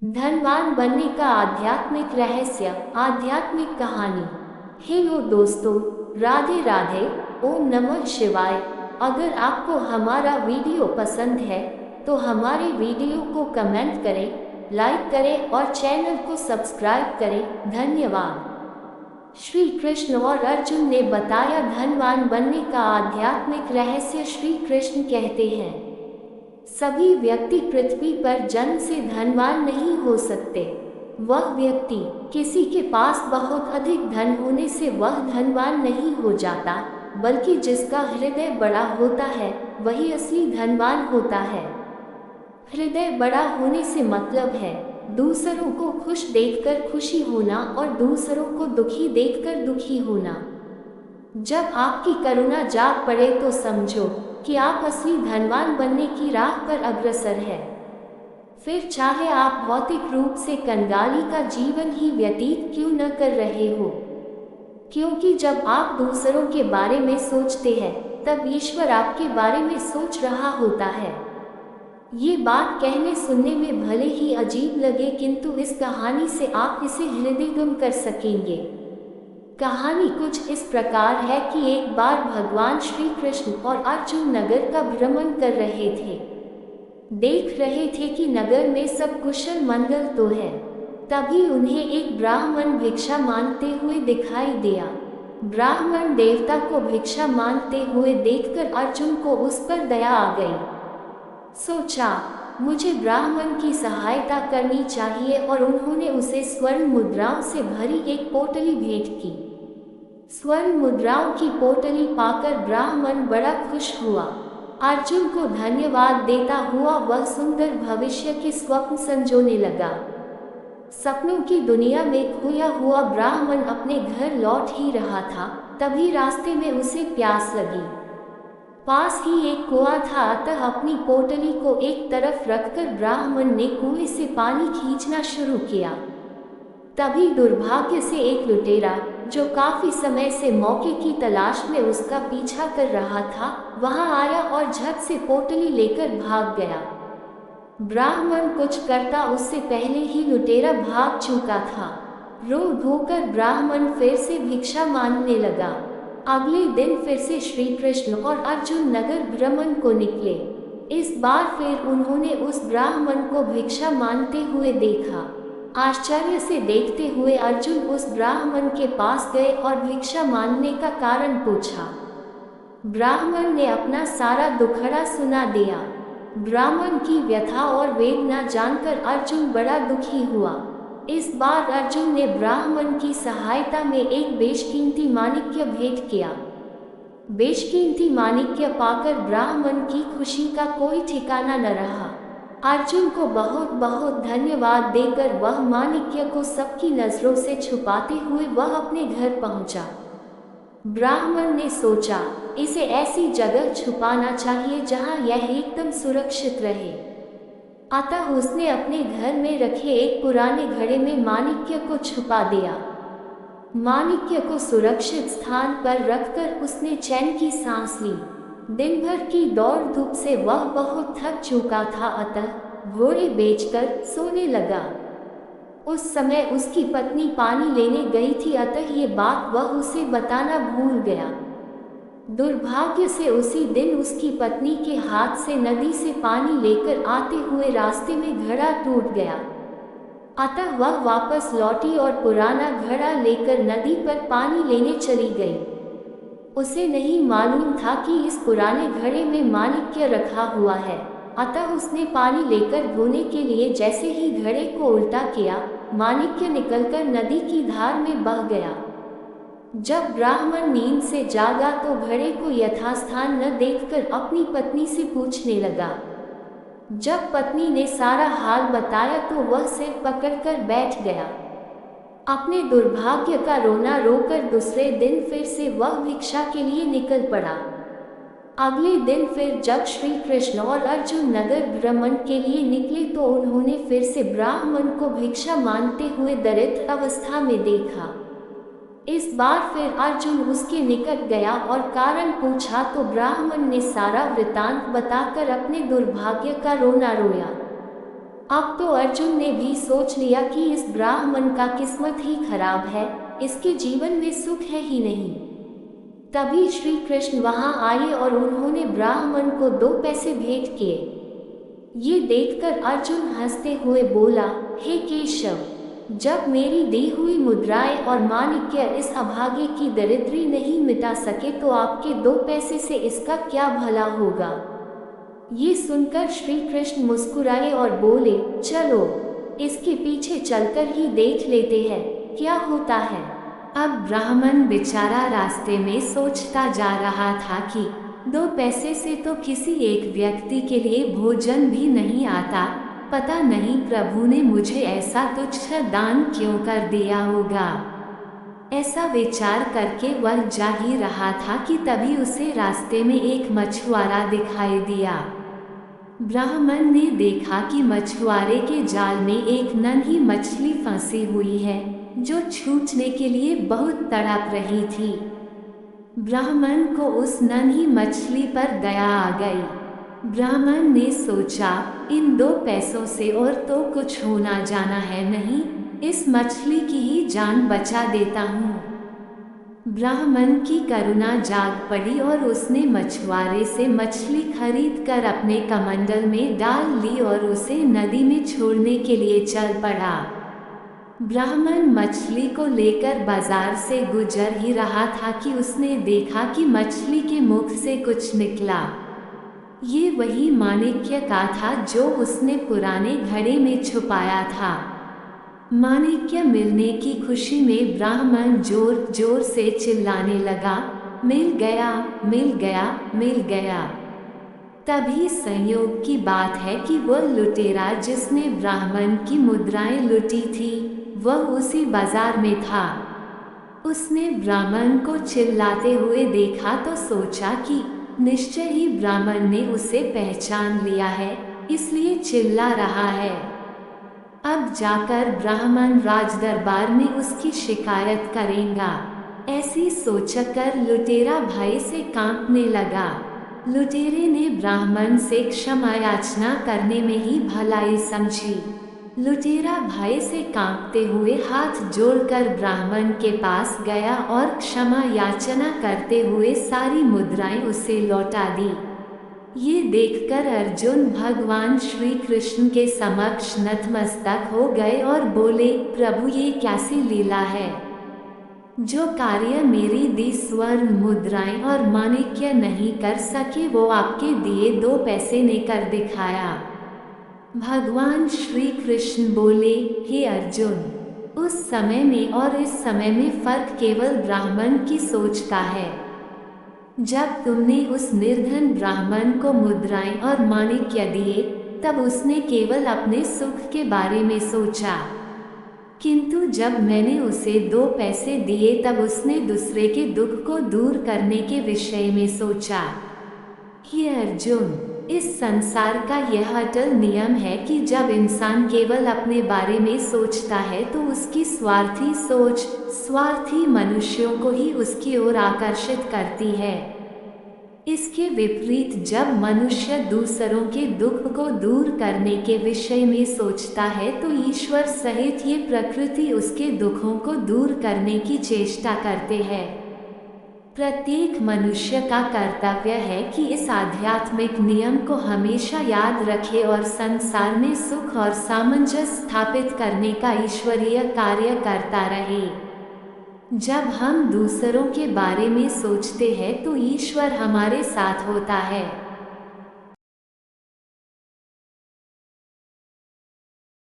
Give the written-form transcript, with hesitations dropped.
धनवान बनने का आध्यात्मिक रहस्य, आध्यात्मिक कहानी। हेलो दोस्तों, राधे राधे, ओम नमः शिवाय। अगर आपको हमारा वीडियो पसंद है तो हमारे वीडियो को कमेंट करें, लाइक करें और चैनल को सब्सक्राइब करें। धन्यवाद। श्री कृष्ण और अर्जुन ने बताया धनवान बनने का आध्यात्मिक रहस्य। श्री कृष्ण कहते हैं, सभी व्यक्ति पृथ्वी पर जन्म से धनवान नहीं हो सकते। वह व्यक्ति किसी के पास बहुत अधिक धन होने से वह धनवान नहीं हो जाता, बल्कि जिसका हृदय बड़ा होता है वही असली धनवान होता है। हृदय बड़ा होने से मतलब है दूसरों को खुश देखकर खुशी होना और दूसरों को दुखी देखकर दुखी होना। जब आपकी करुणा जाग पड़े तो समझो कि आप असली धनवान बनने की राह पर अग्रसर है। फिर चाहे आप भौतिक रूप से कंगाली का जीवन ही व्यतीत क्यों न कर रहे हो, क्योंकि जब आप दूसरों के बारे में सोचते हैं तब ईश्वर आपके बारे में सोच रहा होता है। ये बात कहने सुनने में भले ही अजीब लगे, किंतु इस कहानी से आप इसे हृदयगम कर सकेंगे। कहानी कुछ इस प्रकार है कि एक बार भगवान श्री कृष्ण और अर्जुन नगर का भ्रमण कर रहे थे। देख रहे थे कि नगर में सब कुशल मंगल तो है। तभी उन्हें एक ब्राह्मण भिक्षा मांगते हुए दिखाई दिया। ब्राह्मण देवता को भिक्षा मांगते हुए देखकर अर्जुन को उस पर दया आ गई। सोचा, मुझे ब्राह्मण की सहायता करनी चाहिए, और उन्होंने उसे स्वर्ण मुद्राओं से भरी एक पोटली भेंट की। स्वर्ण मुद्राओं की पोटली पाकर ब्राह्मण बड़ा खुश हुआ। अर्जुन को धन्यवाद देता हुआ वह सुंदर भविष्य के स्वप्न संजोने लगा। सपनों की दुनिया में खोया हुआ ब्राह्मण अपने घर लौट ही रहा था, तभी रास्ते में उसे प्यास लगी। पास ही एक कुआं था, अतः अपनी पोटली को एक तरफ रखकर ब्राह्मण ने कुएं से पानी खींचना शुरू किया। तभी दुर्भाग्य से एक लुटेरा, जो काफी समय से मौके की तलाश में उसका पीछा कर रहा था, वहां आया और झट से पोटली लेकर भाग गया। ब्राह्मण कुछ करता उससे पहले ही लुटेरा भाग चुका था। रो धोकर ब्राह्मण फिर से भिक्षा मांगने लगा। अगले दिन फिर से श्री कृष्ण और अर्जुन नगर भ्रमण को निकले। इस बार फिर उन्होंने उस ब्राह्मण को भिक्षा मांगते हुए देखा। आश्चर्य से देखते हुए अर्जुन उस ब्राह्मण के पास गए और भिक्षा मांगने का कारण पूछा। ब्राह्मण ने अपना सारा दुखड़ा सुना दिया। ब्राह्मण की व्यथा और वेदना जानकर अर्जुन बड़ा दुखी हुआ। इस बार अर्जुन ने ब्राह्मण की सहायता में एक बेशकीमती माणिक्य भेंट किया। बेशकीमती माणिक्य पाकर ब्राह्मण की खुशी का कोई ठिकाना न रहा। अर्जुन को बहुत बहुत धन्यवाद देकर वह माणिक्य को सबकी नजरों से छुपाते हुए वह अपने घर पहुंचा। ब्राह्मण ने सोचा, इसे ऐसी जगह छुपाना चाहिए जहां यह एकदम सुरक्षित रहे। अतः उसने अपने घर में रखे एक पुराने घड़े में माणिक्य को छुपा दिया। माणिक्य को सुरक्षित स्थान पर रखकर उसने चैन की सांस ली। दिन भर की दौड़ धूप से वह बहुत थक चुका था, अतः घोड़े बेचकर सोने लगा। उस समय उसकी पत्नी पानी लेने गई थी, अतः ये बात वह उसे बताना भूल गया। दुर्भाग्य से उसी दिन उसकी पत्नी के हाथ से नदी से पानी लेकर आते हुए रास्ते में घड़ा टूट गया। अतः वह वापस लौटी और पुराना घड़ा लेकर नदी पर पानी लेने चली गई। उसे नहीं मालूम था कि इस पुराने घड़े में माणिक्य रखा हुआ है। अतः उसने पानी लेकर धोने के लिए जैसे ही घड़े को उल्टा किया, माणिक्य निकलकर नदी की धार में बह गया। जब ब्राह्मण नींद से जागा तो घड़े को यथास्थान न देखकर अपनी पत्नी से पूछने लगा। जब पत्नी ने सारा हाल बताया तो वह सिर पकड़कर बैठ गया। अपने दुर्भाग्य का रोना रोकर दूसरे दिन फिर से वह भिक्षा के लिए निकल पड़ा। अगले दिन फिर जब श्री कृष्ण और अर्जुन नगर भ्रमण के लिए निकले तो उन्होंने फिर से ब्राह्मण को भिक्षा मांगते हुए दरिद्र अवस्था में देखा। इस बार फिर अर्जुन उसके निकट गया और कारण पूछा तो ब्राह्मण ने सारा वृतांत बताकर अपने दुर्भाग्य का रोना रोया। अब तो अर्जुन ने भी सोच लिया कि इस ब्राह्मण का किस्मत ही खराब है, इसके जीवन में सुख है ही नहीं। तभी श्री कृष्ण वहां आए और उन्होंने ब्राह्मण को 2 पैसे भेंट किए। ये देखकर अर्जुन हंसते हुए बोला, हे केशव, जब मेरी दी हुई मुद्राएं और माणिक्य इस अभागे की दरिद्री नहीं मिटा सके तो आपके 2 पैसे से इसका क्या भला होगा। ये सुनकर श्री कृष्ण मुस्कुराए और बोले, चलो इसके पीछे चलकर ही देख लेते हैं क्या होता है। अब ब्राह्मण बेचारा रास्ते में सोचता जा रहा था कि 2 पैसे से तो किसी एक व्यक्ति के लिए भोजन भी नहीं आता, पता नहीं प्रभु ने मुझे ऐसा तुच्छ दान क्यों कर दिया होगा। ऐसा विचार करके वह जा ही रहा था कि तभी उसे रास्ते में एक मछुआरा दिखाई दिया। ब्राह्मण ने देखा कि मछुआरे के जाल में एक नन्ही मछली फंसी हुई है जो छूटने के लिए बहुत तड़प रही थी। ब्राह्मण को उस नन्ही मछली पर दया आ गई। ब्राह्मण ने सोचा, इन 2 पैसों से और तो कुछ होना जाना है नहीं, इस मछली की ही जान बचा देता हूँ। ब्राह्मण की करुणा जाग पड़ी और उसने मछुआरे से मछली खरीद कर अपने कमंडल में डाल ली और उसे नदी में छोड़ने के लिए चल पड़ा। ब्राह्मण मछली को लेकर बाजार से गुजर ही रहा था कि उसने देखा कि मछली के मुख से कुछ निकला। ये वही माणिक्य का था जो उसने पुराने घड़े में छुपाया था। माणिक्य मिलने की खुशी में ब्राह्मण जोर जोर से चिल्लाने लगा, मिल गया, मिल गया, मिल गया। तभी संयोग की बात है कि वह लुटेरा जिसने ब्राह्मण की मुद्राएं लुटी थी वह उसी बाजार में था। उसने ब्राह्मण को चिल्लाते हुए देखा तो सोचा कि निश्चय ही ब्राह्मण ने उसे पहचान लिया है, इसलिए चिल्ला रहा है। अब जाकर ब्राह्मण राजदरबार में उसकी शिकायत करेगा। ऐसी सोचकर लुटेरा भय से कांपने लगा। लुटेरे ने ब्राह्मण से क्षमा याचना करने में ही भलाई समझी। लुटेरा भय से कांपते हुए हाथ जोड़कर ब्राह्मण के पास गया और क्षमा याचना करते हुए सारी मुद्राएं उसे लौटा दी। ये देखकर अर्जुन भगवान श्री कृष्ण के समक्ष नतमस्तक हो गए और बोले, प्रभु ये कैसी लीला है। जो कार्य मेरी दी स्वर्ण मुद्राएं और माणिक्य नहीं कर सके वो आपके दिए 2 पैसे ने कर दिखाया। भगवान श्री कृष्ण बोले, हे अर्जुन, उस समय में और इस समय में फर्क केवल ब्राह्मण की सोच का है। जब तुमने उस निर्धन ब्राह्मण को मुद्राएं और माणिक्य दिए तब उसने केवल अपने सुख के बारे में सोचा, किंतु जब मैंने उसे 2 पैसे दिए तब उसने दूसरे के दुख को दूर करने के विषय में सोचा। हे अर्जुन, इस संसार का यह अटल नियम है कि जब इंसान केवल अपने बारे में सोचता है तो उसकी स्वार्थी सोच स्वार्थी मनुष्यों को ही उसकी ओर आकर्षित करती है। इसके विपरीत जब मनुष्य दूसरों के दुख को दूर करने के विषय में सोचता है तो ईश्वर सहित ये प्रकृति उसके दुखों को दूर करने की चेष्टा करते हैं। प्रत्येक मनुष्य का कर्तव्य है कि इस आध्यात्मिक नियम को हमेशा याद रखे और संसार में सुख और सामंजस्य स्थापित करने का ईश्वरीय कार्य करता रहे। जब हम दूसरों के बारे में सोचते हैं तो ईश्वर हमारे साथ होता है।